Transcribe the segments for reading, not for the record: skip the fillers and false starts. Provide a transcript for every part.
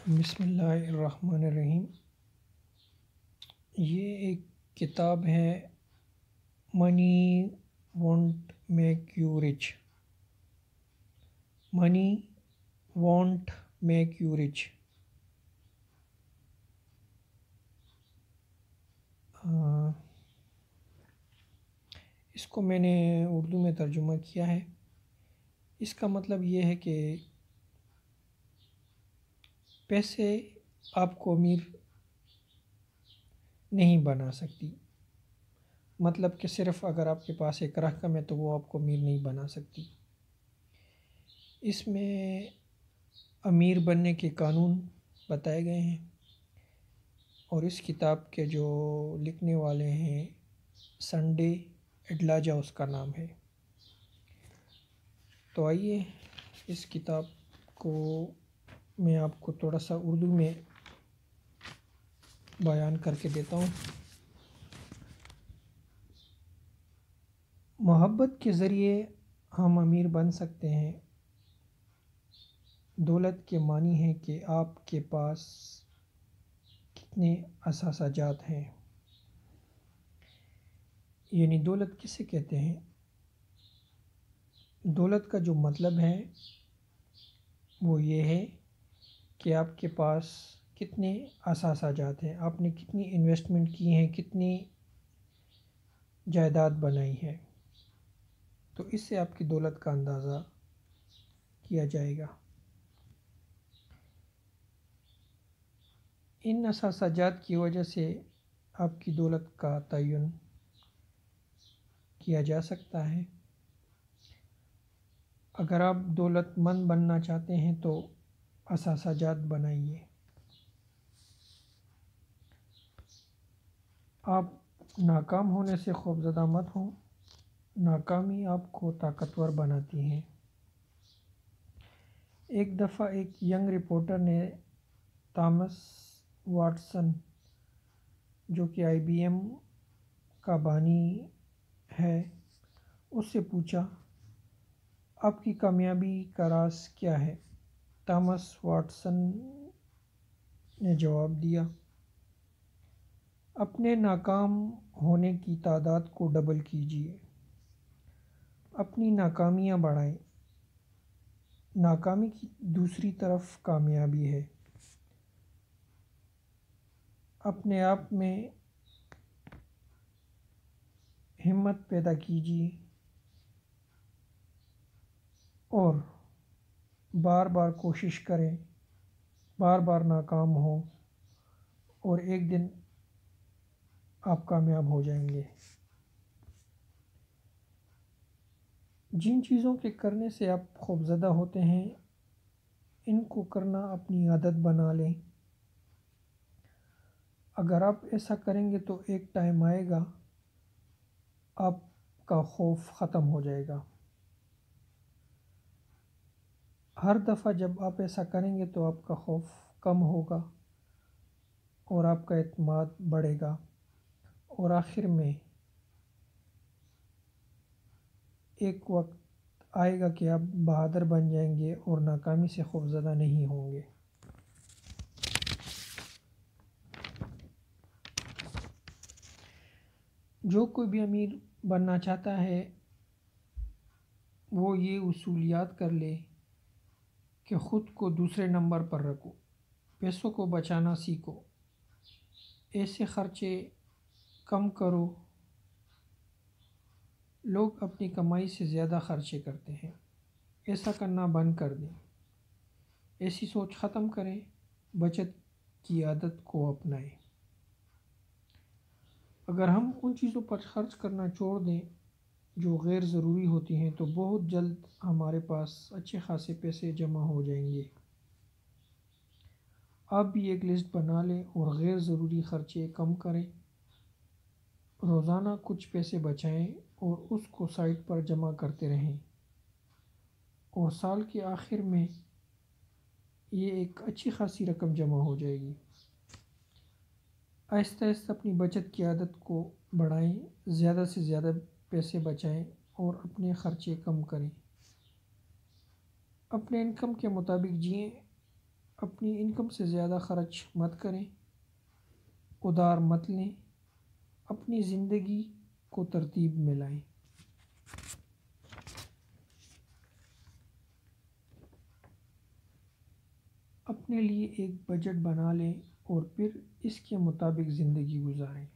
بسم اللہ الرحمن الرحیم۔ یہ ایک کتاب ہے money want make you rich. Money want make you rich. اس کو میں نے اردو میں ترجمہ کیا ہے۔ اس کا مطلب یہ ہے کہ پیسے آپ کو امیر نہیں بنا سکتی، مطلب کہ صرف اگر آپ کے پاس ایک رقم ہے تو وہ آپ کو امیر نہیں بنا سکتی۔ اس میں امیر بننے کے قانون بتائے گئے ہیں، اور اس کتاب کے جو لکھنے والے ہیں سنڈے اڈلاجہ اس کا نام ہے۔ تو آئیے اس کتاب کو میں آپ کو تھوڑا سا اردو میں بیان کر کے دیتا ہوں۔ محبت کے ذریعے ہم امیر بن سکتے ہیں۔ دولت کے معنی ہے کہ آپ کے پاس کتنے اثاثہ جات ہیں، یعنی دولت کسے کہتے ہیں؟ دولت کا جو مطلب ہے وہ یہ ہے کہ آپ کے پاس کتنے اثاثہ جات ہیں، آپ نے کتنی انویسٹمنٹ کی ہیں، کتنی جائیداد بنائی ہے، تو اس سے آپ کی دولت کا اندازہ کیا جائے گا۔ ان اثاثہ جات کی وجہ سے آپ کی دولت کا تعین کیا جا سکتا ہے۔ اگر آپ دولت مند بننا چاہتے ہیں تو اثاثہ جات بنائیے۔ آپ ناکام ہونے سے خوفزدہ مت ہوں، ناکامی آپ کو طاقتور بناتی ہے۔ ایک دفعہ ایک ینگ رپورٹر نے تامس واٹسن، جو کہ IBM کا بانی ہے، اس سے پوچھا، آپ کی کامیابی کا راز کیا ہے؟ تامس واٹسن نے جواب دیا، اپنے ناکام ہونے کی تعداد کو ڈبل کیجیے، اپنی ناکامیاں بڑھائیں۔ ناکامی کی دوسری طرف کامیابی ہے۔ اپنے آپ میں ہمت پیدا کیجیے اور بار بار کوشش کریں، بار بار ناکام ہوں اور ایک دن آپ کامیاب ہو جائیں گے۔ جن چیزوں کے کرنے سے آپ خوفزدہ ہوتے ہیں، ان کو کرنا اپنی عادت بنا لیں۔ اگر آپ ایسا کریں گے تو ایک ٹائم آئے گا آپ کا خوف ختم ہو جائے گا۔ ہر دفعہ جب آپ ایسا کریں گے تو آپ کا خوف کم ہوگا اور آپ کا اعتماد بڑھے گا، اور آخر میں ایک وقت آئے گا کہ آپ بہادر بن جائیں گے اور ناکامی سے خوفزدہ نہیں ہوں گے۔ جو کوئی بھی امیر بننا چاہتا ہے وہ یہ اصول یاد کر لے کہ خود کو دوسرے نمبر پر رکھو، پیسوں کو بچانا سیکھو، ایسے خرچے کم کرو۔ لوگ اپنی کمائی سے زیادہ خرچے کرتے ہیں، ایسا کرنا بند کر دیں۔ ایسی سوچ ختم کریں، بچت کی عادت کو اپنائیں۔ اگر ہم ان چیزوں پر خرچ کرنا چھوڑ دیں جو غیر ضروری ہوتی ہیں تو بہت جلد ہمارے پاس اچھے خاصے پیسے جمع ہو جائیں گے۔ آپ بھی ایک لسٹ بنا لیں اور غیر ضروری خرچے کم کریں۔ روزانہ کچھ پیسے بچائیں اور اس کو سائٹ پر جمع کرتے رہیں، اور سال کے آخر میں یہ ایک اچھی خاصی رقم جمع ہو جائے گی۔ آہستہ آہستہ اپنی بچت کی عادت کو بڑھائیں، زیادہ سے زیادہ پیسے بچائیں اور اپنے خرچے کم کریں۔ اپنے انکم کے مطابق جئیں، اپنی انکم سے زیادہ خرچ مت کریں، ادھار مت لیں، اپنی زندگی کو ترتیب میں لائیں۔ اپنے لیے ایک بجٹ بنا لیں اور پھر اس کے مطابق زندگی گزاریں۔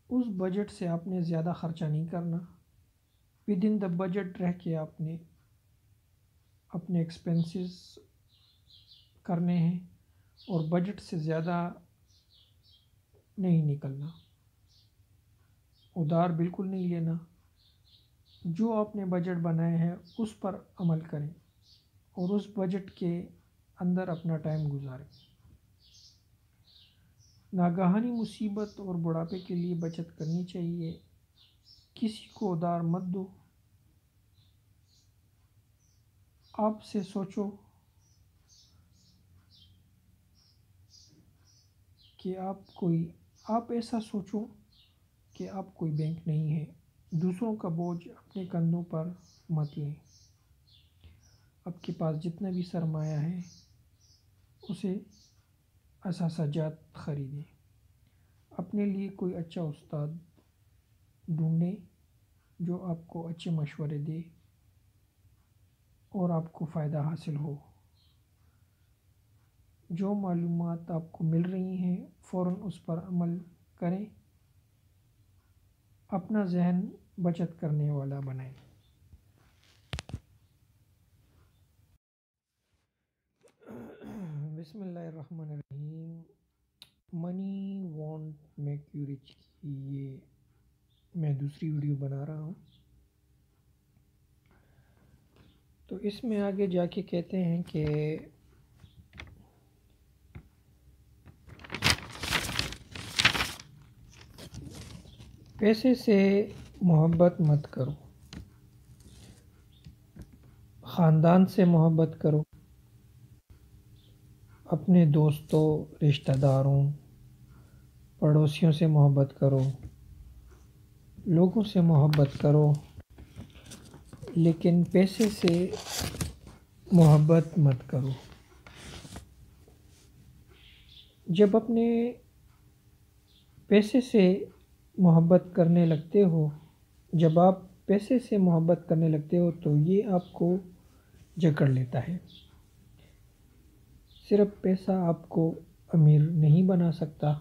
اس بجٹ سے آپ نے زیادہ خرچہ نہیں کرنا، ود ان دا بجٹ رہ کے آپ نے اپنے ایکسپینسز کرنے ہیں اور بجٹ سے زیادہ نہیں نکلنا، ادھار بالکل نہیں لینا۔ جو آپ نے بجٹ بنایا ہے اس پر عمل کریں اور اس بجٹ کے اندر اپنا ٹائم گزاریں۔ ناگہانی مصیبت اور بڑھاپے کے لیے بچت کرنی چاہیے، کسی کو ادھار مت دو۔ آپ سے سوچو کہ آپ ایسا سوچو کہ آپ کوئی بینک نہیں ہے، دوسروں کا بوجھ اپنے کندھوں پر مت لیں۔ آپ کے پاس جتنا بھی سرمایہ ہے اسے اثاثہ جات خریدیں، اپنے لیے کوئی اچھا استاد ڈھونڈیں جو آپ کو اچھے مشورے دے اور آپ کو فائدہ حاصل ہو۔ جو معلومات آپ کو مل رہی ہیں فوراً اس پر عمل کریں، اپنا ذہن بچت کرنے والا بنائیں۔ بسم اللہ الرحمن الرحیم۔ منی وانٹ میک یو رچ کی یہ میں دوسری ویڈیو بنا رہا ہوں، تو اس میں آگے جا کے کہتے ہیں کہ پیسے سے محبت مت کرو، خاندان سے محبت کرو، اپنے دوستوں، رشتہ داروں، پڑوسیوں سے محبت کرو، لوگوں سے محبت کرو، لیکن پیسے سے محبت مت کرو۔ جب اپنے پیسے سے محبت کرنے لگتے ہو جب آپ پیسے سے محبت کرنے لگتے ہو تو یہ آپ کو جکڑ لیتا ہے۔ صرف پیسہ آپ کو امیر نہیں بنا سکتا،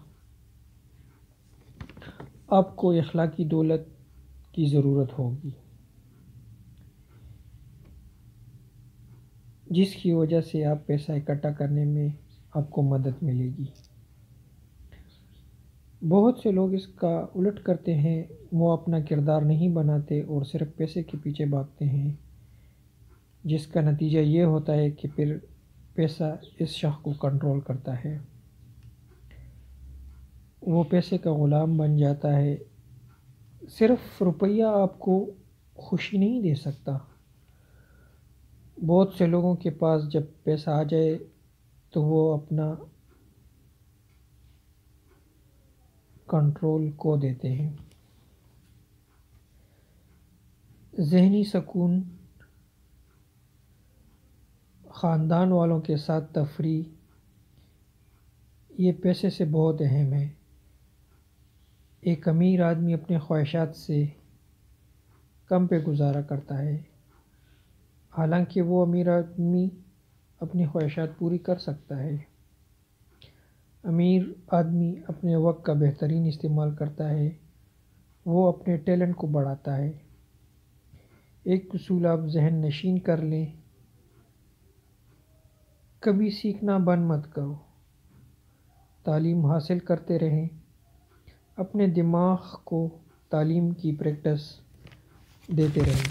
آپ کو اخلاقی دولت کی ضرورت ہوگی، جس کی وجہ سے آپ پیسہ اکٹھا کرنے میں آپ کو مدد ملے گی۔ بہت سے لوگ اس کا الٹ کرتے ہیں، وہ اپنا کردار نہیں بناتے اور صرف پیسے کے پیچھے بھاگتے ہیں، جس کا نتیجہ یہ ہوتا ہے کہ پھر پیسہ اس شخص کو کنٹرول کرتا ہے، وہ پیسے کا غلام بن جاتا ہے۔ صرف روپیہ آپ کو خوشی نہیں دے سکتا۔ بہت سے لوگوں کے پاس جب پیسہ آ جائے تو وہ اپنا کنٹرول کھو دیتے ہیں۔ ذہنی سکون، خاندان والوں کے ساتھ تفریح، یہ پیسے سے بہت اہم ہے۔ ایک امیر آدمی اپنے خواہشات سے کم پہ گزارا کرتا ہے، حالانکہ وہ امیر آدمی اپنی خواہشات پوری کر سکتا ہے۔ امیر آدمی اپنے وقت کا بہترین استعمال کرتا ہے، وہ اپنے ٹیلنٹ کو بڑھاتا ہے۔ ایک اصول آپ ذہن نشین کر لیں، کبھی سیکھنا بند مت کرو، تعلیم حاصل کرتے رہیں، اپنے دماغ کو تعلیم کی پریکٹس دیتے رہیں۔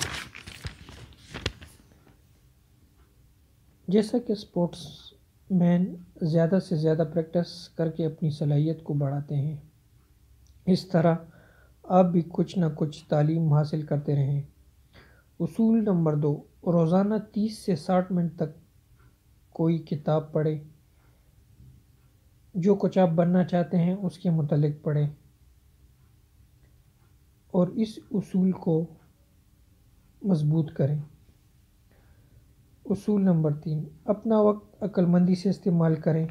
جیسا کہ اسپورٹس مین زیادہ سے زیادہ پریکٹس کر کے اپنی صلاحیت کو بڑھاتے ہیں، اس طرح آپ بھی کچھ نہ کچھ تعلیم حاصل کرتے رہیں۔ اصول نمبر 2، روزانہ 30 سے 60 منٹ تک کوئی کتاب پڑھیں۔ جو کچھ آپ بننا چاہتے ہیں اس کے متعلق پڑھیں اور اس اصول کو مضبوط کریں۔ اصول نمبر 3، اپنا وقت عقل مندی سے استعمال کریں۔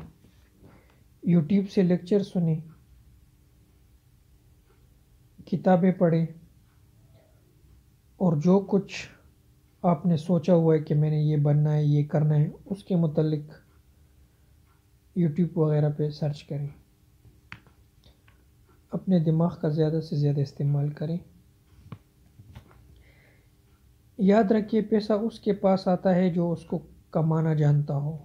یوٹیوب سے لیکچر سنیں، کتابیں پڑھیں، اور جو کچھ آپ نے سوچا ہوا ہے کہ میں نے یہ بننا ہے، یہ کرنا ہے، اس کے متعلق یوٹیوب وغیرہ پہ سرچ کریں۔ اپنے دماغ کا زیادہ سے زیادہ استعمال کریں۔ یاد رکھیے، پیسہ اس کے پاس آتا ہے جو اس کو کمانا جانتا ہو،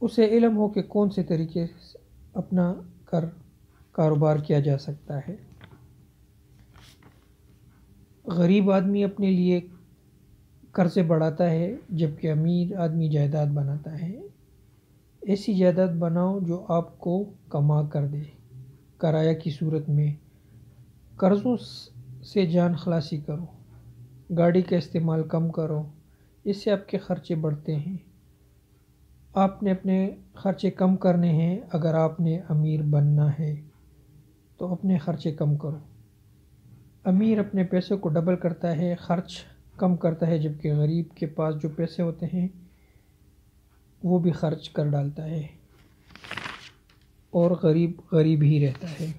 اسے علم ہو کہ کون سے طریقے سے اپنا کاروبار کیا جا سکتا ہے۔ غریب آدمی اپنے لیے قرضے بڑھاتا ہے، جبکہ امیر آدمی جائیداد بناتا ہے۔ ایسی جائیداد بناؤ جو آپ کو کما کر دے، کرایہ کی صورت میں۔ قرضوں سے جان خلاصی کرو، گاڑی کا استعمال کم کرو، اس سے آپ کے خرچے بڑھتے ہیں۔ آپ نے اپنے خرچے کم کرنے ہیں۔ اگر آپ نے امیر بننا ہے تو اپنے خرچے کم کرو۔ امیر اپنے پیسوں کو ڈبل کرتا ہے، خرچ کم کرتا ہے، جبکہ غریب کے پاس جو پیسے ہوتے ہیں وہ بھی خرچ کر ڈالتا ہے، اور غریب غریب ہی رہتا ہے۔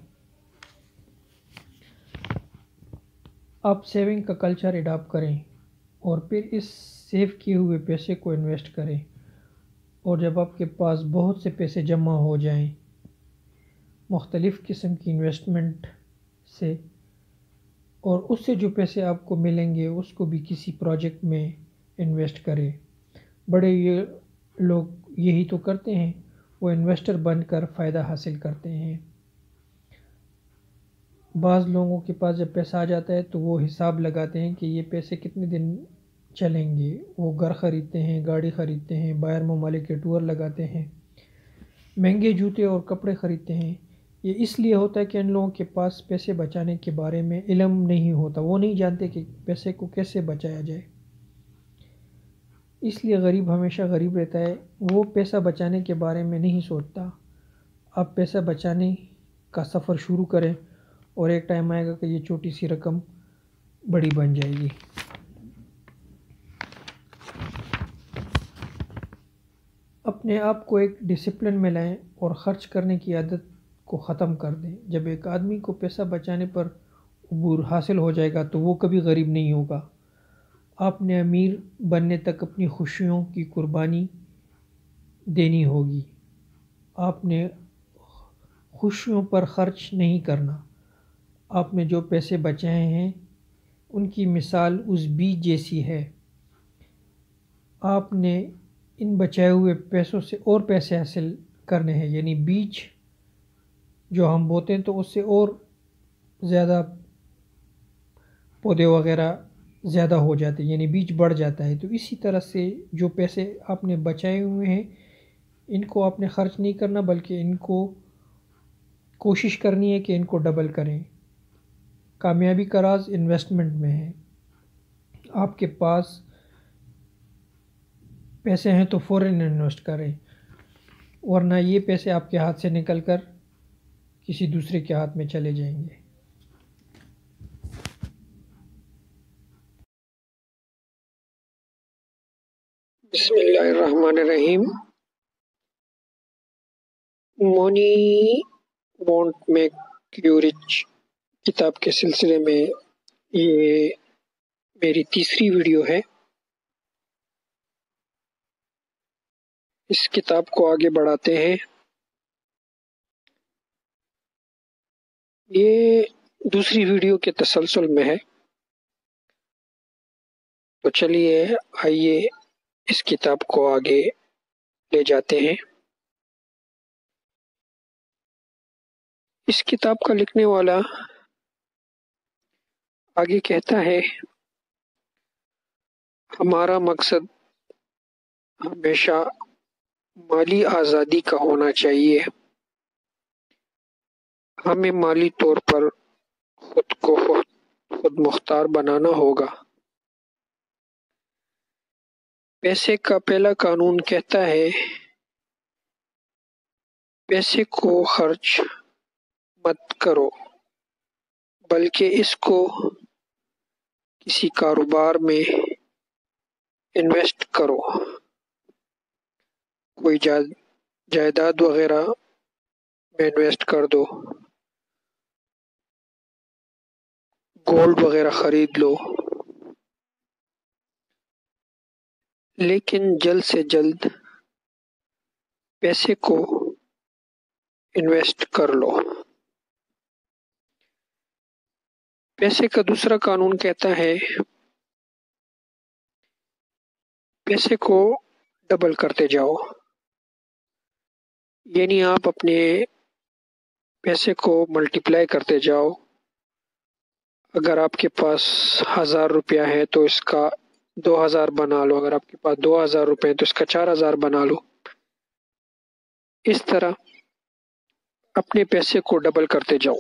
آپ سیونگ کا کلچر اڈاپٹ کریں، اور پھر اس سیو کیے ہوئے پیسے کو انویسٹ کریں، اور جب آپ کے پاس بہت سے پیسے جمع ہو جائیں مختلف قسم کی انویسٹمنٹ سے، اور اس سے جو پیسے آپ کو ملیں گے اس کو بھی کسی پروجیکٹ میں انویسٹ کریں۔ بڑے یہ لوگ یہی تو کرتے ہیں، وہ انویسٹر بن کر فائدہ حاصل کرتے ہیں۔ بعض لوگوں کے پاس جب پیسہ آ جاتا ہے تو وہ حساب لگاتے ہیں کہ یہ پیسے کتنے دن چلیں گے۔ وہ گھر خریدتے ہیں، گاڑی خریدتے ہیں، باہر ممالک کے ٹور لگاتے ہیں، مہنگے جوتے اور کپڑے خریدتے ہیں۔ یہ اس لیے ہوتا ہے کہ ان لوگوں کے پاس پیسے بچانے کے بارے میں علم نہیں ہوتا، وہ نہیں جانتے کہ پیسے کو کیسے بچایا جائے۔ اس لیے غریب ہمیشہ غریب رہتا ہے، وہ پیسہ بچانے کے بارے میں نہیں سوچتا۔ آپ پیسہ بچانے کا سفر شروع کریں، اور ایک ٹائم آئے گا کہ یہ چھوٹی سی رقم بڑی بن جائے گی۔ اپنے آپ کو ایک ڈسپلن میں لائیں اور خرچ کرنے کی عادت کو ختم کر دیں۔ جب ایک آدمی کو پیسہ بچانے پر عبور حاصل ہو جائے گا تو وہ کبھی غریب نہیں ہوگا۔ آپ نے امیر بننے تک اپنی خوشیوں کی قربانی دینی ہوگی۔ آپ نے خوشیوں پر خرچ نہیں کرنا۔ آپ نے جو پیسے بچائے ہیں ان کی مثال اس بیج جیسی ہے۔ آپ نے ان بچائے ہوئے پیسوں سے اور پیسے حاصل کرنے ہیں، یعنی بیج جو ہم بوتے ہیں تو اس سے اور زیادہ پودے وغیرہ زیادہ ہو جاتے ہیں، یعنی بیج بڑھ جاتا ہے۔ تو اسی طرح سے جو پیسے آپ نے بچائے ہوئے ہیں ان کو آپ نے خرچ نہیں کرنا، بلکہ ان کو کوشش کرنی ہے کہ ان کو ڈبل کریں۔ کامیابی کا راز انویسٹمنٹ میں ہے۔ آپ کے پاس پیسے ہیں تو فوراً انویسٹ کریں، ورنہ یہ پیسے آپ کے ہاتھ سے نکل کر کسی دوسرے کے ہاتھ میں چلے جائیں گے۔ بسم اللہ الرحمن الرحیم۔ Muni want make you rich کتاب کے سلسلے میں یہ میری تیسری ویڈیو ہے۔ اس کتاب کو آگے بڑھاتے ہیں۔ یہ دوسری ویڈیو کے تسلسل میں ہے، تو چلیے آئیے اس کتاب کو آگے لے جاتے ہیں۔ اس کتاب کا لکھنے والا آگے کہتا ہے، ہمارا مقصد ہمیشہ مالی آزادی کا ہونا چاہیے۔ ہمیں مالی طور پر خود کو خود مختار بنانا ہوگا۔ پیسے کا پہلا قانون کہتا ہے، پیسے کو خرچ مت کرو، بلکہ اس کو کسی کاروبار میں انویسٹ کرو، کوئی جائیداد وغیرہ میں انویسٹ کر دو، گولڈ وغیرہ خرید لو، لیکن جلد سے جلد پیسے کو انویسٹ کر لو۔ پیسے کا دوسرا قانون کہتا ہے پیسے کو ڈبل کرتے جاؤ، یعنی آپ اپنے پیسے کو ملٹیپلائی کرتے جاؤ۔ اگر آپ کے پاس 1000 روپیہ ہے تو اس کا 2000 بنا لو، اگر آپ کے پاس 2000 روپے ہے تو اس کا 4000 بنا لو۔ اس طرح اپنے پیسے کو ڈبل کرتے جاؤ۔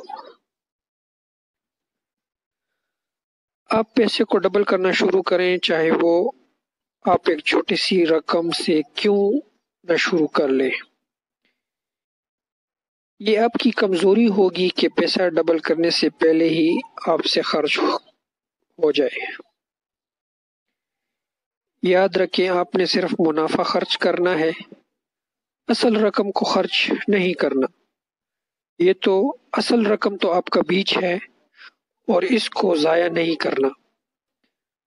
آپ پیسے کو ڈبل کرنا شروع کریں، چاہے وہ آپ ایک چھوٹی سی رقم سے کیوں نہ شروع کر لیں۔ یہ آپ کی کمزوری ہوگی کہ پیسہ ڈبل کرنے سے پہلے ہی آپ سے خرچ ہو جائے۔ یاد رکھیں، آپ نے صرف منافع خرچ کرنا ہے، اصل رقم کو خرچ نہیں کرنا۔ یہ تو اصل رقم تو آپ کا بیج ہے اور اس کو ضائع نہیں کرنا،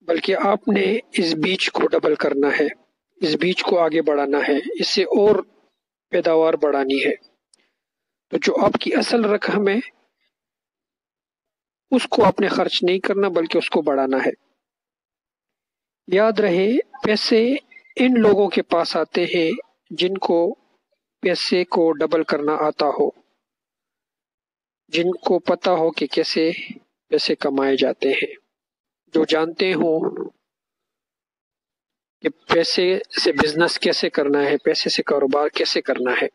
بلکہ آپ نے اس بیج کو ڈبل کرنا ہے، اس بیج کو آگے بڑھانا ہے، اس سے اور پیداوار بڑھانی ہے۔ تو جو آپ کی اصل رقم ہے اس کو آپ نے خرچ نہیں کرنا بلکہ اس کو بڑھانا ہے۔ یاد رہے، پیسے ان لوگوں کے پاس آتے ہیں جن کو پیسے کو ڈبل کرنا آتا ہو، جن کو پتا ہو کہ کیسے پیسے کمائے جاتے ہیں، جو جانتے ہوں کہ پیسے سے بزنس کیسے کرنا ہے، پیسے سے کاروبار کیسے کرنا ہے۔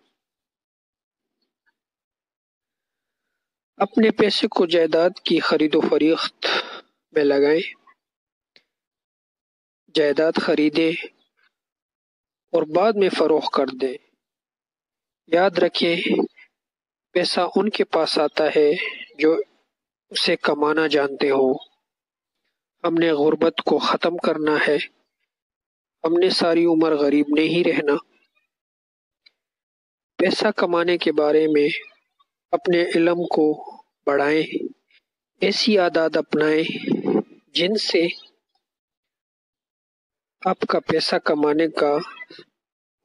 اپنے پیسے کو جائیداد کی خرید و فروخت میں لگائیں، جائیداد خریدیں اور بعد میں فروخت کر دیں۔ یاد رکھیں، پیسہ ان کے پاس آتا ہے جو اسے کمانا جانتے ہو۔ ہم نے غربت کو ختم کرنا ہے، ہم نے ساری عمر غریب نہیں رہنا۔ پیسہ کمانے کے بارے میں اپنے علم کو بڑھائیں، ایسی عادات اپنائیں جن سے آپ کا پیسہ کمانے کا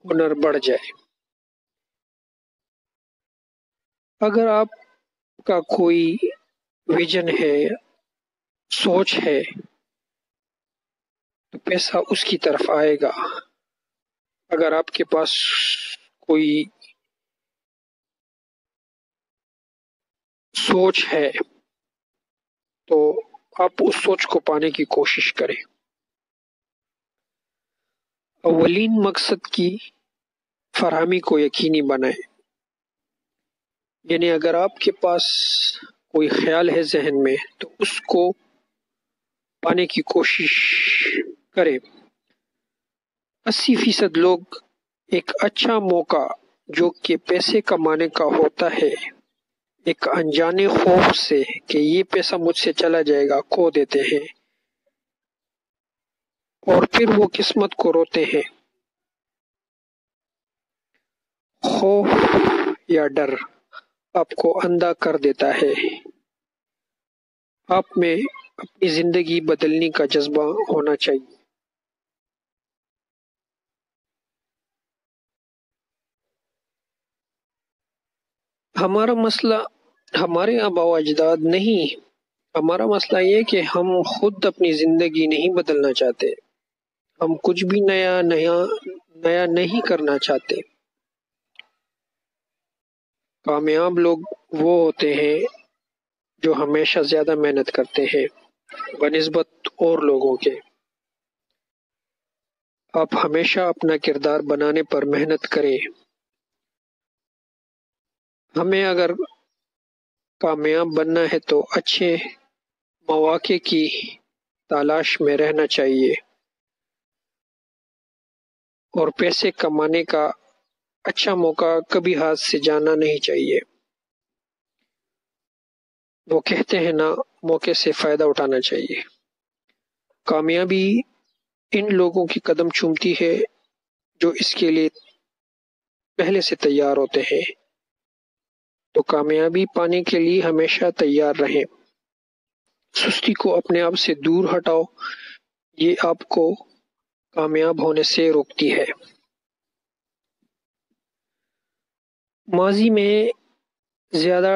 ہنر بڑھ جائے۔ اگر آپ کا کوئی ویژن ہے، سوچ ہے، تو پیسہ اس کی طرف آئے گا۔ اگر آپ کے پاس کوئی سوچ ہے تو آپ اس سوچ کو پانے کی کوشش کریں۔ اولین مقصد کی فراہمی کو یقینی بنائیں، یعنی اگر آپ کے پاس کوئی خیال ہے ذہن میں تو اس کو پانے کی کوشش کریں۔ 80% لوگ ایک اچھا موقع جو کہ پیسے کمانے کا ہوتا ہے، ایک انجانے خوف سے کہ یہ پیسہ مجھ سے چلا جائے گا کھو دیتے ہیں، اور پھر وہ قسمت کو روتے ہیں۔ خوف یا ڈر آپ کو اندھا کر دیتا ہے۔ آپ میں اپنی زندگی بدلنے کا جذبہ ہونا چاہیے۔ ہمارا مسئلہ ہمارے آباء و اجداد نہیں، ہمارا مسئلہ یہ کہ ہم خود اپنی زندگی نہیں بدلنا چاہتے، ہم کچھ بھی نیا نہیں کرنا چاہتے۔ کامیاب لوگ وہ ہوتے ہیں جو ہمیشہ زیادہ محنت کرتے ہیں بنسبت اور لوگوں کے۔ آپ ہمیشہ اپنا کردار بنانے پر محنت کریں۔ ہمیں اگر کامیاب بننا ہے تو اچھے مواقع کی تلاش میں رہنا چاہیے، اور پیسے کمانے کا اچھا موقع کبھی ہاتھ سے جانا نہیں چاہیے۔ وہ کہتے ہیں نا، موقع سے فائدہ اٹھانا چاہیے۔ کامیابی ان لوگوں کی قدم چومتی ہے جو اس کے لیے پہلے سے تیار ہوتے ہیں۔ تو کامیابی پانے کے لیے ہمیشہ تیار رہیں۔ سستی کو اپنے آپ سے دور ہٹاؤ، یہ آپ کو کامیاب ہونے سے روکتی ہے۔ ماضی میں زیادہ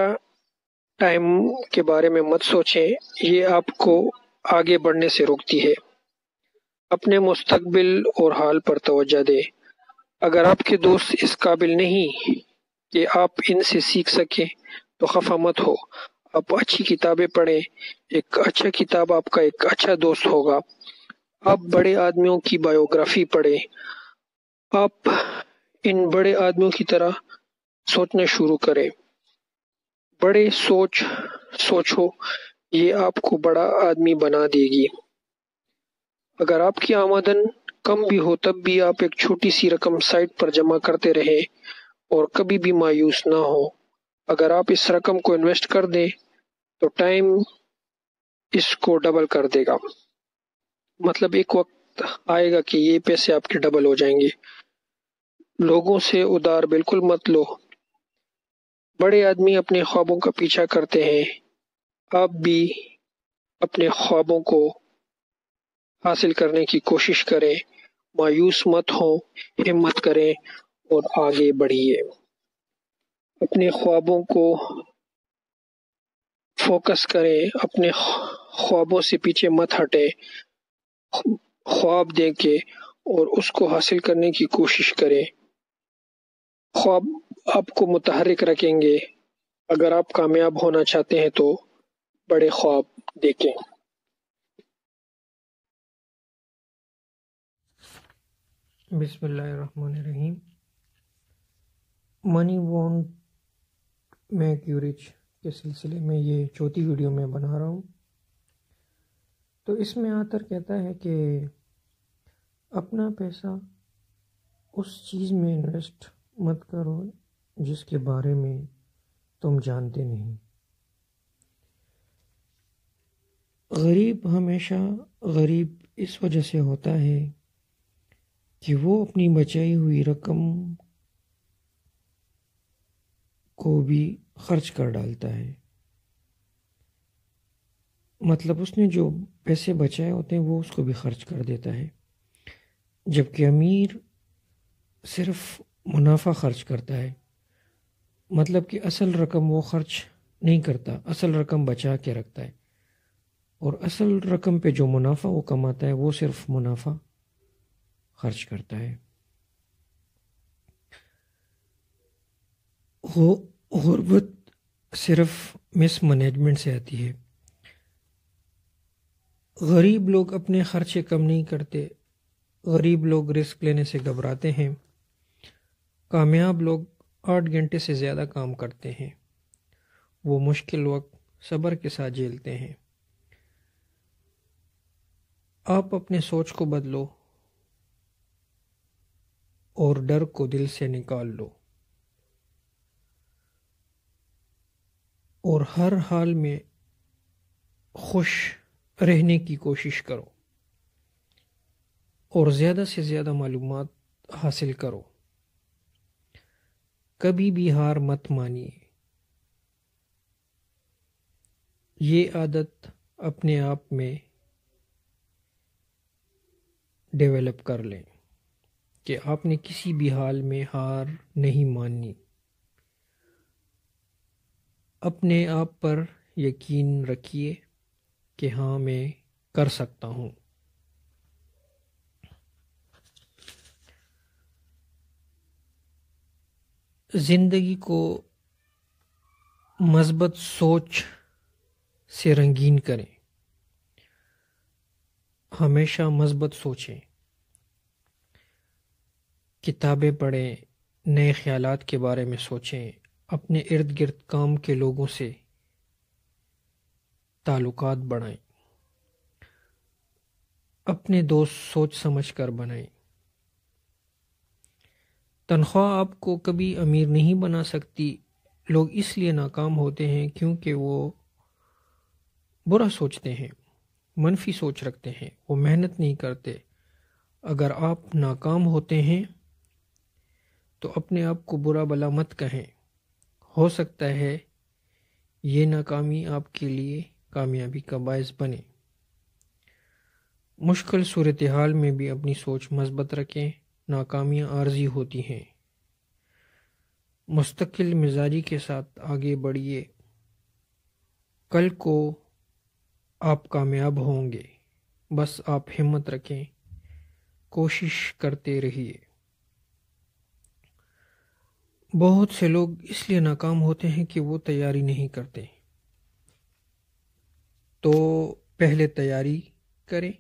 ٹائم کے بارے میں مت سوچیں، یہ آپ کو آگے بڑھنے سے روکتی ہے۔ اپنے مستقبل اور حال پر توجہ دیں۔ اگر آپ کے دوست اس قابل نہیں کہ آپ ان سے سیکھ سکیں تو خفا مت ہو۔ آپ اچھی کتابیں پڑھیں، ایک اچھا کتاب آپ کا ایک اچھا دوست ہوگا۔ آپ بڑے آدمیوں کی بایوگرافی پڑھیں، آپ ان بڑے آدمیوں کی طرح سوچنا شروع کریں۔ بڑے سوچو، یہ آپ کو بڑا آدمی بنا دے گی۔ اگر آپ کی آمدن کم بھی ہو تب بھی آپ ایک چھوٹی سی رقم سائٹ پر جمع کرتے رہیں اور کبھی بھی مایوس نہ ہو۔ اگر آپ اس رقم کو انویسٹ کر دیں تو ٹائم اس کو ڈبل کر دے گا۔ مطلب ایک وقت آئے گا کہ یہ پیسے آپ کے ڈبل ہو جائیں گے۔ لوگوں سے ادھار بالکل مت لو۔ بڑے آدمی اپنے خوابوں کا پیچھا کرتے ہیں، آپ بھی اپنے خوابوں کو حاصل کرنے کی کوشش کریں۔ مایوس مت ہوں، ہمت کریں اور آگے بڑھیے۔ اپنے خوابوں کو فوکس کریں، اپنے خوابوں سے پیچھے مت ہٹیں۔ خواب دیکھیں اور اس کو حاصل کرنے کی کوشش کریں۔ خواب آپ کو متحرک رکھیں گے۔ اگر آپ کامیاب ہونا چاہتے ہیں تو بڑے خواب دیکھیں۔ بسم اللہ الرحمن الرحیم۔ منی وانٹ میک یو رچ کے سلسلے میں یہ چوتھی ویڈیو میں بنا رہا ہوں۔ تو اس میں آتر کہتا ہے کہ اپنا پیسہ اس چیز میں انویسٹ مت کرو جس کے بارے میں تم جانتے نہیں۔ غریب ہمیشہ غریب اس وجہ سے ہوتا ہے کہ وہ اپنی بچائی ہوئی رقم کو بھی خرچ کر ڈالتا ہے۔ مطلب اس نے جو پیسے بچائے ہوتے ہیں وہ اس کو بھی خرچ کر دیتا ہے، جبکہ امیر صرف منافع خرچ کرتا ہے۔ مطلب کہ اصل رقم وہ خرچ نہیں کرتا، اصل رقم بچا کے رکھتا ہے، اور اصل رقم پہ جو منافع وہ کماتا ہے وہ صرف منافع خرچ کرتا ہے۔ غربت صرف مس مینجمنٹ سے آتی ہے۔ غریب لوگ اپنے خرچے کم نہیں کرتے، غریب لوگ رسک لینے سے گھبراتے ہیں۔ کامیاب لوگ 8 گھنٹے سے زیادہ کام کرتے ہیں، وہ مشکل وقت صبر کے ساتھ جھیلتے ہیں۔ آپ اپنے سوچ کو بدلو اور ڈر کو دل سے نکال لو، اور ہر حال میں خوش رہنے کی کوشش کرو اور زیادہ سے زیادہ معلومات حاصل کرو۔ کبھی بھی ہار مت مانیے۔ یہ عادت اپنے آپ میں ڈیولپ کر لیں کہ آپ نے کسی بھی حال میں ہار نہیں ماننی۔ اپنے آپ پر یقین رکھیے کہ ہاں میں کر سکتا ہوں۔ زندگی کو مثبت سوچ سے رنگین کریں۔ ہمیشہ مثبت سوچیں، کتابیں پڑھیں، نئے خیالات کے بارے میں سوچیں، اپنے ارد گرد کام کے لوگوں سے تعلقات بڑھائیں، اپنے دوست سوچ سمجھ کر بنائیں۔ تنخواہ آپ کو کبھی امیر نہیں بنا سکتی۔ لوگ اس لیے ناکام ہوتے ہیں کیونکہ وہ برا سوچتے ہیں، منفی سوچ رکھتے ہیں، وہ محنت نہیں کرتے، اگر آپ ناکام ہوتے ہیں تو اپنے آپ کو برا بھلا مت کہیں، ہو سکتا ہے یہ ناکامی آپ کے لیے کامیابی کا باعث بنے۔ مشکل صورتحال میں بھی اپنی سوچ مثبت رکھیں، ناکامیاں عارضی ہوتی ہیں۔ مستقل مزاجی کے ساتھ آگے بڑھیے، کل کو آپ کامیاب ہوں گے، بس آپ ہمت رکھیں، کوشش کرتے رہیے۔ بہت سے لوگ اس لیے ناکام ہوتے ہیں کہ وہ تیاری نہیں کرتے، تو پہلے تیاری کریں۔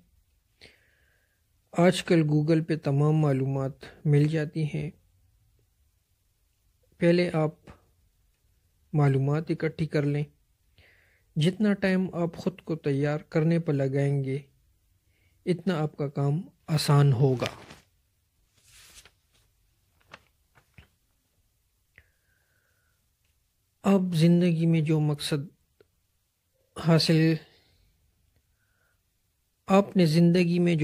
آج کل گوگل پہ تمام معلومات مل جاتی ہیں، پہلے آپ معلومات اکٹھی کر لیں۔ جتنا ٹائم آپ خود کو تیار کرنے پر لگائیں گے اتنا آپ کا کام آسان ہوگا۔ اب زندگی میں جو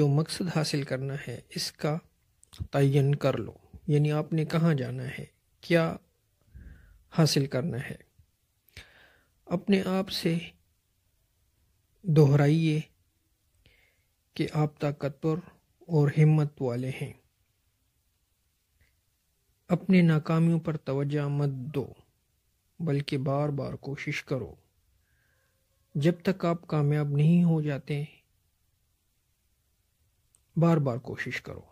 مقصد حاصل کرنا ہے اس کا تعین کر لو، یعنی آپ نے کہاں جانا ہے، کیا حاصل کرنا ہے۔ اپنے آپ سے دہرائیے کہ آپ طاقتور اور ہمت والے ہیں۔ اپنے ناکامیوں پر توجہ مت دو، بلکہ بار بار کوشش کرو۔ جب تک آپ کامیاب نہیں ہو جاتے بار بار کوشش کرو۔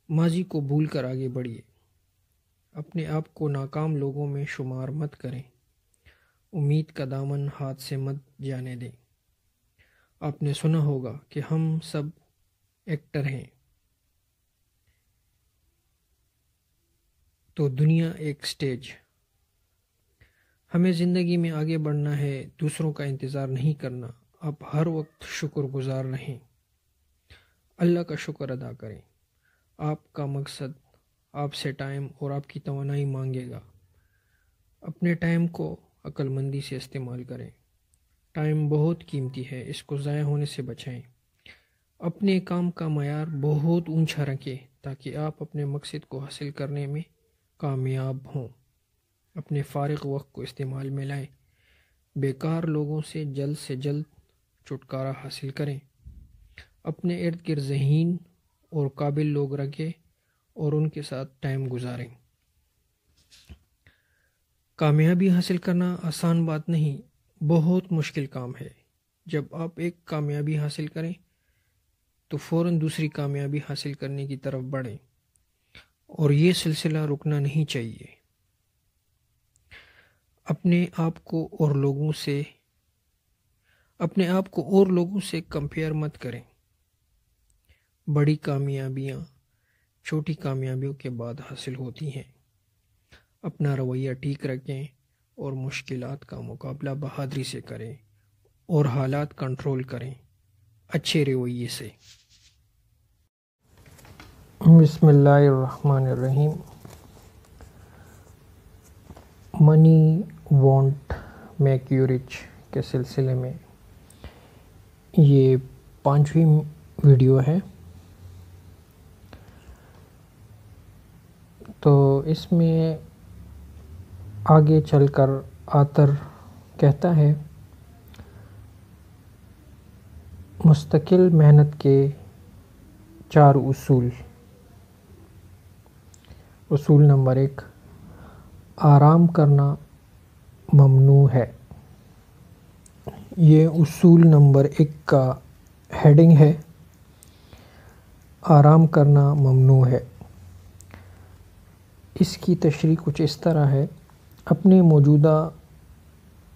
ماضی کو بھول کر آگے بڑھیے، اپنے آپ کو ناکام لوگوں میں شمار مت کریں۔ امید کا دامن ہاتھ سے مت جانے دیں۔ آپ نے سنا ہوگا کہ ہم سب ایکٹر ہیں، تو دنیا ایک سٹیج۔ ہمیں زندگی میں آگے بڑھنا ہے، دوسروں کا انتظار نہیں کرنا۔ آپ ہر وقت شکر گزار رہیں، اللہ کا شکر ادا کریں۔ آپ کا مقصد آپ سے ٹائم اور آپ کی توانائی مانگے گا۔ اپنے ٹائم کو عقل مندی سے استعمال کریں۔ ٹائم بہت قیمتی ہے، اس کو ضائع ہونے سے بچائیں۔ اپنے کام کا معیار بہت اونچا رکھیں تاکہ آپ اپنے مقصد کو حاصل کرنے میں کامیاب ہوں۔ اپنے فارغ وقت کو استعمال میں لائیں۔ بیکار لوگوں سے جلد چھٹکارا حاصل کریں۔ اپنے ارد گرد ذہین اور قابل لوگ رکھیں اور ان کے ساتھ ٹائم گزاریں۔ کامیابی حاصل کرنا آسان بات نہیں، بہت مشکل کام ہے۔ جب آپ ایک کامیابی حاصل کریں تو فوراً دوسری کامیابی حاصل کرنے کی طرف بڑھیں، اور یہ سلسلہ رکنا نہیں چاہیے۔ اپنے آپ کو اور لوگوں سے کمپیئر مت کریں۔ بڑی کامیابیاں چھوٹی کامیابیوں کے بعد حاصل ہوتی ہیں۔ اپنا رویہ ٹھیک رکھیں اور مشکلات کا مقابلہ بہادری سے کریں اور حالات کنٹرول کریں اچھے رویے سے۔ بسم اللہ الرحمن الرحیم۔ منی وانٹ میک یو رچ کے سلسلے میں یہ 5ویں ویڈیو ہے۔ تو اس میں آگے چل کر آتھر کہتا ہے، مستقل محنت کے 4 اصول۔ اصول نمبر 1، آرام کرنا ممنوع ہے۔ یہ اصول نمبر 1 کا ہیڈنگ ہے، آرام کرنا ممنوع ہے۔ اس کی تشریح کچھ اس طرح ہے، اپنی موجودہ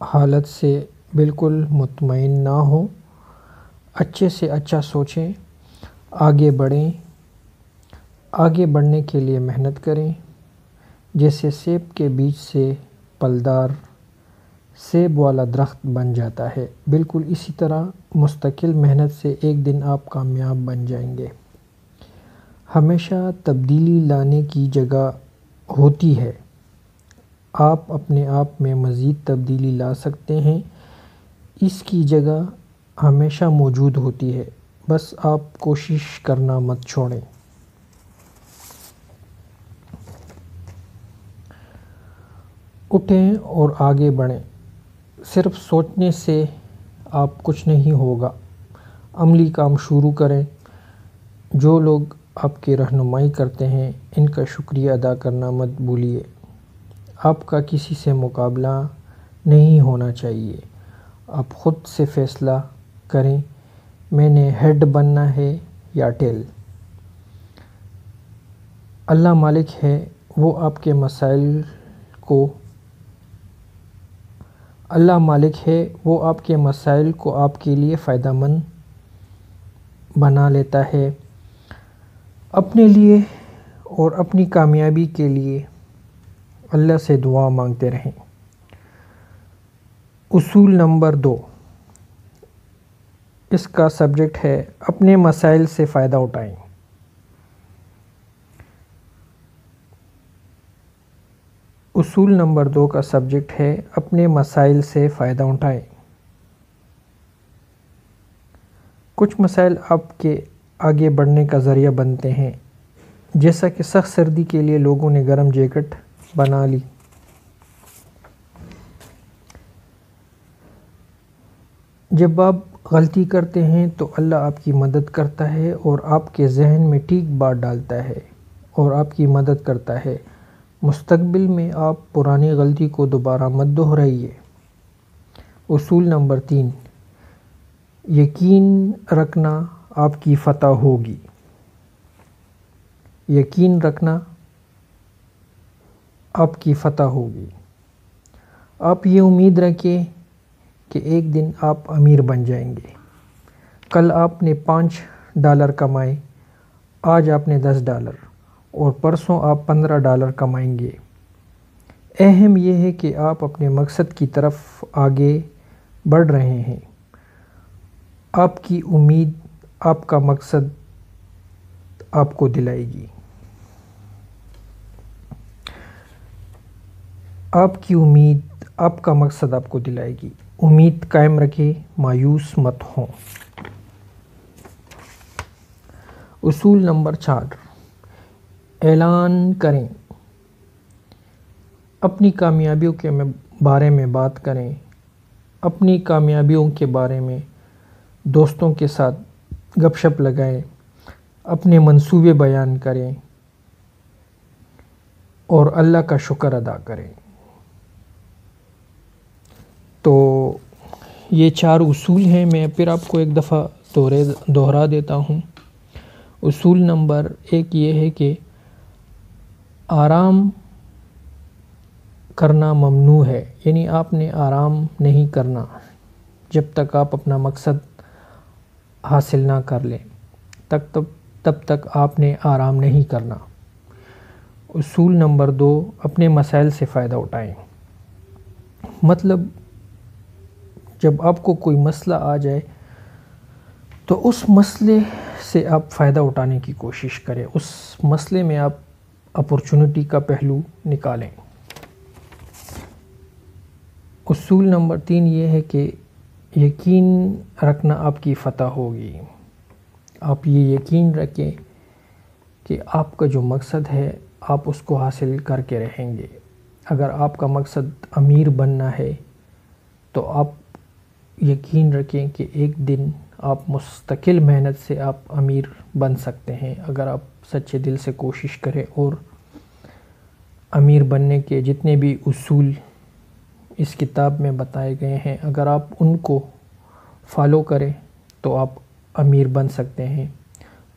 حالت سے بالکل مطمئن نہ ہوں، اچھے سے اچھا سوچیں، آگے بڑھیں، آگے بڑھنے کے لیے محنت کریں۔ جیسے سیب کے بیج سے پھلدار سیب والا درخت بن جاتا ہے، بالکل اسی طرح مستقل محنت سے ایک دن آپ کامیاب بن جائیں گے۔ ہمیشہ تبدیلی لانے کی جگہ ہوتی ہے، آپ اپنے آپ میں مزید تبدیلی لا سکتے ہیں، اس کی جگہ ہمیشہ موجود ہوتی ہے، بس آپ کوشش کرنا مت چھوڑیں۔ اٹھیں اور آگے بڑھیں۔ صرف سوچنے سے آپ کچھ نہیں ہوگا، عملی کام شروع کریں۔ جو لوگ آپ کی رہنمائی کرتے ہیں ان کا شکریہ ادا کرنا مت بھولیے۔ آپ کا کسی سے مقابلہ نہیں ہونا چاہیے۔ آپ خود سے فیصلہ کریں، میں نے ہیڈ بننا ہے یا ٹیل۔ اللہ مالک ہے، وہ آپ کے مسائل کو آپ کے لیے فائدہ مند بنا لیتا ہے۔ اپنے لیے اور اپنی کامیابی کے لیے اللہ سے دعا مانگتے رہیں۔ اصول نمبر 2، اس کا سبجیکٹ ہے اپنے مسائل سے فائدہ اٹھائیں۔ اصول نمبر 2 کا سبجیکٹ ہے اپنے مسائل سے فائدہ اٹھائیں۔ کچھ مسائل آپ کے آگے بڑھنے کا ذریعہ بنتے ہیں، جیسا کہ سخت سردی کے لیے لوگوں نے گرم جیکٹ بنا لی۔ جب آپ غلطی کرتے ہیں تو اللہ آپ کی مدد کرتا ہے اور آپ کے ذہن میں ٹھیک بات ڈالتا ہے اور آپ کی مدد کرتا ہے۔ مستقبل میں آپ پرانی غلطی کو دوبارہ مت دہرائیے۔ اصول نمبر 3، یقین رکھنا آپ کی فتح ہوگی۔ یقین رکھنا آپ کی فتح ہوگی۔ آپ یہ امید رکھیں کہ ایک دن آپ امیر بن جائیں گے۔ کل آپ نے $5 کمائے، آج آپ نے $10 اور پرسوں آپ $15 کمائیں گے۔ اہم یہ ہے کہ آپ اپنے مقصد کی طرف آگے بڑھ رہے ہیں۔ آپ کی امید آپ کا مقصد آپ کو دلائے گی۔ آپ کی امید آپ کا مقصد آپ کو دلائے گی۔ امید قائم رکھیں، مایوس مت ہوں۔ اصول نمبر 4، اعلان کریں۔ اپنی کامیابیوں کے بارے میں بات کریں۔ اپنی کامیابیوں کے بارے میں دوستوں کے ساتھ گپ شپ لگائیں، اپنے منصوبے بیان کریں اور اللہ کا شکر ادا کریں۔ تو یہ 4 اصول ہیں، میں پھر آپ کو ایک دفعہ دہرا دیتا ہوں۔ اصول نمبر 1 یہ ہے کہ آرام کرنا ممنوع ہے، یعنی آپ نے آرام نہیں کرنا جب تک آپ اپنا مقصد حاصل نہ کر لیں، تب تک آپ نے آرام نہیں کرنا۔ اصول نمبر 2، اپنے مسائل سے فائدہ اٹھائیں۔ مطلب جب آپ کو کوئی مسئلہ آ جائے تو اس مسئلے سے آپ فائدہ اٹھانے کی کوشش کریں، اس مسئلے میں آپ اپورچونٹی کا پہلو نکالیں۔ اصول نمبر 3 یہ ہے کہ یقین رکھنا آپ کی فتح ہوگی۔ آپ یہ یقین رکھیں کہ آپ کا جو مقصد ہے آپ اس کو حاصل کر کے رہیں گے۔ اگر آپ کا مقصد امیر بننا ہے تو آپ یقین رکھیں کہ ایک دن آپ مستقل محنت سے آپ امیر بن سکتے ہیں، اگر آپ سچے دل سے کوشش کریں اور امیر بننے کے جتنے بھی اصول اس کتاب میں بتائے گئے ہیں اگر آپ ان کو فالو کریں تو آپ امیر بن سکتے ہیں۔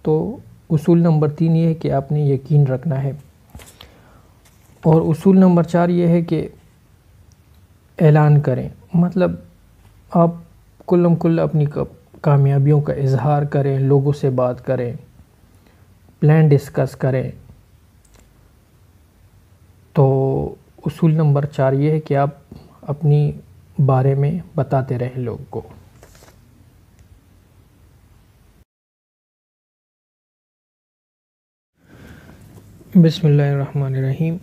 تو اصول نمبر 3 یہ ہے کہ آپ نے یقین رکھنا ہے، اور اصول نمبر 4 یہ ہے کہ اعلان کریں۔ مطلب آپ کل اپنی کامیابیوں کا اظہار کریں، لوگوں سے بات کریں، پلان ڈسکس کریں۔ تو اصول نمبر 4 یہ ہے کہ آپ اپنی بارے میں بتاتے رہیں لوگوں کو۔ بسم اللہ الرحمن الرحیم۔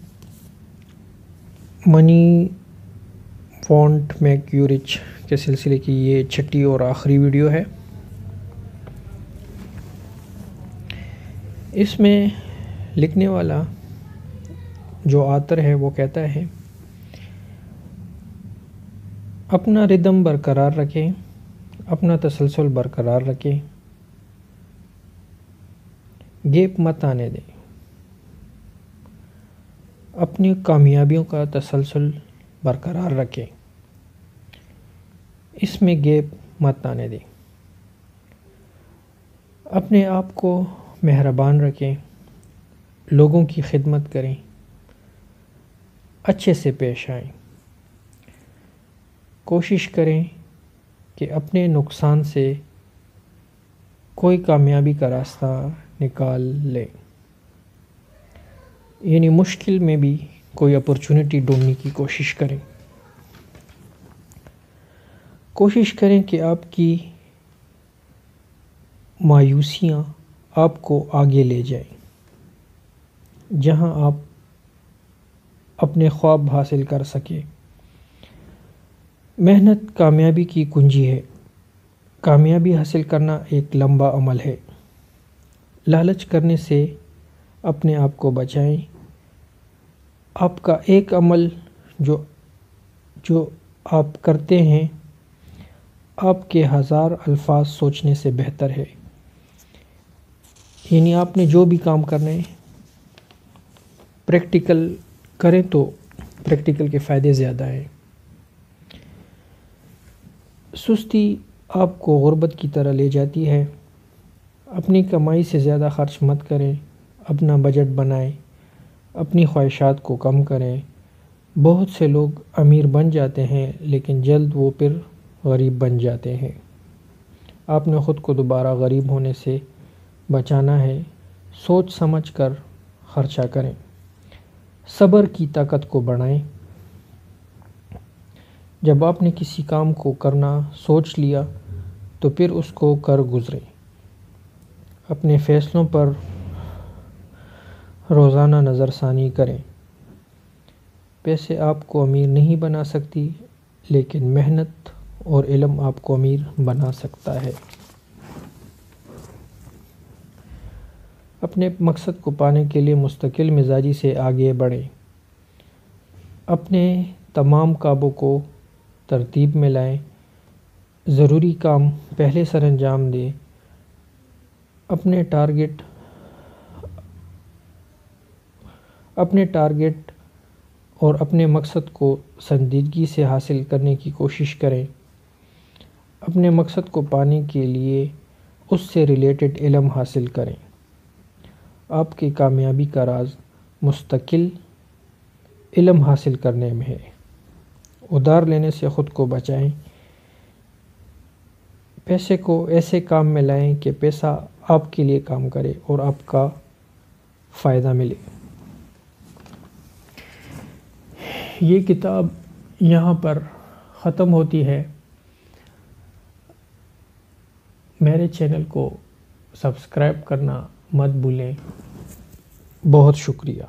منی وانٹ میک یو رچ کے سلسلے کی یہ 6ٹھی اور آخری ویڈیو ہے۔ اس میں لکھنے والا جو آتھر ہے وہ کہتا ہے اپنا ردم برقرار رکھیں، اپنا تسلسل برقرار رکھیں، گیپ مت آنے دیں، اپنی کامیابیوں کا تسلسل برقرار رکھیں، اس میں گیپ مت آنے دیں، اپنے آپ کو مہربان رکھیں، لوگوں کی خدمت کریں، اچھے سے پیش آئیں، کوشش کریں کہ اپنے نقصان سے کوئی کامیابی کا راستہ نکال لیں، یعنی مشکل میں بھی کوئی اپرچونٹی ڈھونڈنے کی کوشش کریں، کوشش کریں کہ آپ کی مایوسیاں آپ کو آگے لے جائیں، جہاں آپ اپنے خواب حاصل کر سکیں۔ محنت کامیابی کی کنجی ہے، کامیابی حاصل کرنا ایک لمبا عمل ہے، لالچ کرنے سے اپنے آپ کو بچائیں۔ آپ کا ایک عمل جو آپ کرتے ہیں آپ کے 1000 الفاظ سوچنے سے بہتر ہے، یعنی آپ نے جو بھی کام کرنا ہے پریکٹیکل کریں تو پریکٹیکل کے فائدے زیادہ ہیں۔ سستی آپ کو غربت کی طرح لے جاتی ہے، اپنی کمائی سے زیادہ خرچ مت کریں، اپنا بجٹ بنائیں، اپنی خواہشات کو کم کریں۔ بہت سے لوگ امیر بن جاتے ہیں لیکن جلد وہ پھر غریب بن جاتے ہیں۔ آپ نے خود کو دوبارہ غریب ہونے سے بچانا ہے، سوچ سمجھ کر خرچہ کریں، صبر کی طاقت کو بڑھائیں۔ جب آپ نے کسی کام کو کرنا سوچ لیا تو پھر اس کو کر گزریں، اپنے فیصلوں پر روزانہ نظر ثانی کریں۔ پیسے آپ کو امیر نہیں بنا سکتی لیکن محنت اور علم آپ کو امیر بنا سکتا ہے۔ اپنے مقصد کو پانے کے لیے مستقل مزاجی سے آگے بڑھیں، اپنے تمام کاموں کو ترتیب میں لائیں، ضروری کام پہلے سر انجام دیں، اپنے ٹارگٹ اور اپنے مقصد کو سنجیدگی سے حاصل کرنے کی کوشش کریں۔ اپنے مقصد کو پانے کے لیے اس سے ریلیٹڈ علم حاصل کریں۔ آپ کی کامیابی کا راز مستقل علم حاصل کرنے میں ہے۔ ادھار لینے سے خود کو بچائیں، پیسے کو ایسے کام میں لائیں کہ پیسہ آپ کے لیے کام کرے اور آپ کا فائدہ ملے۔ یہ کتاب یہاں پر ختم ہوتی ہے۔ میرے چینل کو سبسکرائب کرنا مت بھولیں۔ بہت شکریہ۔